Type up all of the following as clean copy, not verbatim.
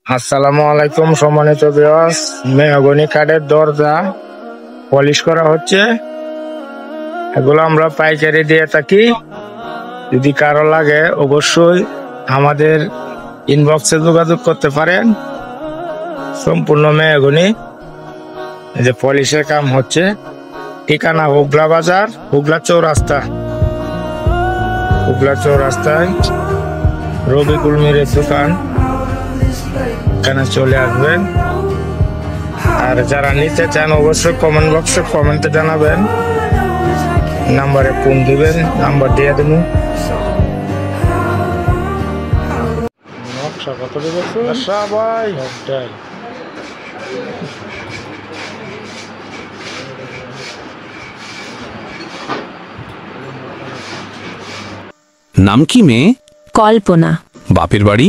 আসসালামু আলাইকুম সম্মানিত ভিউয়ার্স, মেহগনি কাঠের দরজা পলিশ করা হচ্ছে। এগুলো আমরা পাইকারি দিয়ে থাকি। যদি কারো লাগে অবশ্যই আমাদের ইনবক্সে যোগাযোগ করতে পারেন। সম্পূর্ণ মেহগনি যে পলিশের কাম হচ্ছে। ঠিকানা হুগলা বাজার, হুগলা চৌরাস্তায় রবিকুল মিরের দোকান। এখানে চলে আসবেন। আর যারা নিতে চান অবশ্যই কমেন্ট বক্সে কমেন্টে জানাবেন, নাম্বারে ফোন দিবেন, নাম্বার দিয়ে দেবো। নকশা কত ভাই একটাই। নাম কি মেয়ে? কল্পনা। বাপের বাড়ি?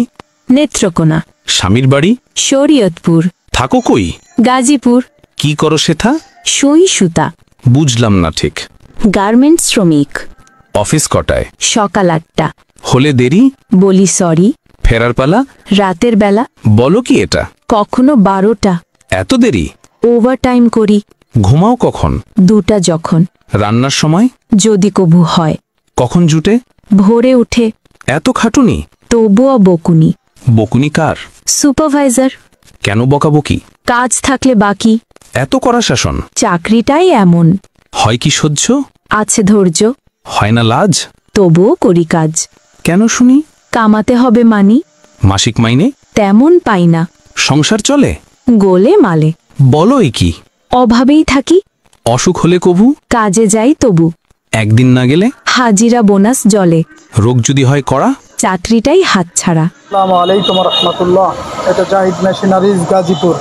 নেত্রকোনা। স্বামীর বাড়ি? শরীয়তপুর। থাকো কই? গাজীপুর। কি করো সেথা? সুই সুতা। বুঝলাম না ঠিক। গার্মেন্টস শ্রমিক। অফিস কটায়? সকাল 8টা। হলে দেরি? বলি সরি। ফেরার পালা? রাতের বেলা। বলো কি এটা? কখনো 12টা। এত দেরি? ওভারটাইম করি। ঘুমাও কখন? 2টা যখন। রান্নার সময়? যদি কবু হয়। কখন জুটে? ভোরে উঠে। এত খাটুনি? তবুও বকুনি। বকুনি কার? সুপারভাইজার। কেন বকাবকি? কাজ থাকলে বাকি। এত কড়া শাসন? চাকরিটাই এমন। হয় কি সহ্য? আছে ধৈর্য। হয় না লাজ? তবুও করি কাজ। কেন শুনি? কামাতে হবে মানি। মাসিক মাইনে? তেমন পাই না। সংসার চলে? গোলে মালে। বলো এ কি? অভাবেই থাকি। অসুখ হলে কবু? কাজে যাই তবু। একদিন না গেলে? হাজিরা বোনাস জলে। রোগ যদি হয় কড়া? চাকরিটাই হাতছাড়া। আসসালামু আলাইকুম রহমতুল্লাহ। এটা জাহিদ মেশিনারিজ গাজীপুর।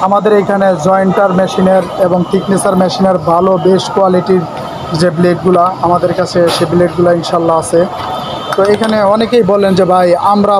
আমাদের এখানে জয়েন্টার মেশিনের এবং থিকনেসার মেশিনের ভালো বেস্ট কোয়ালিটির যে ব্লেডগুলা আমাদের কাছে, সে ব্লেডগুলো ইনশাল্লাহ আছে। তো এখানে অনেকেই বলেন যে ভাই আমরা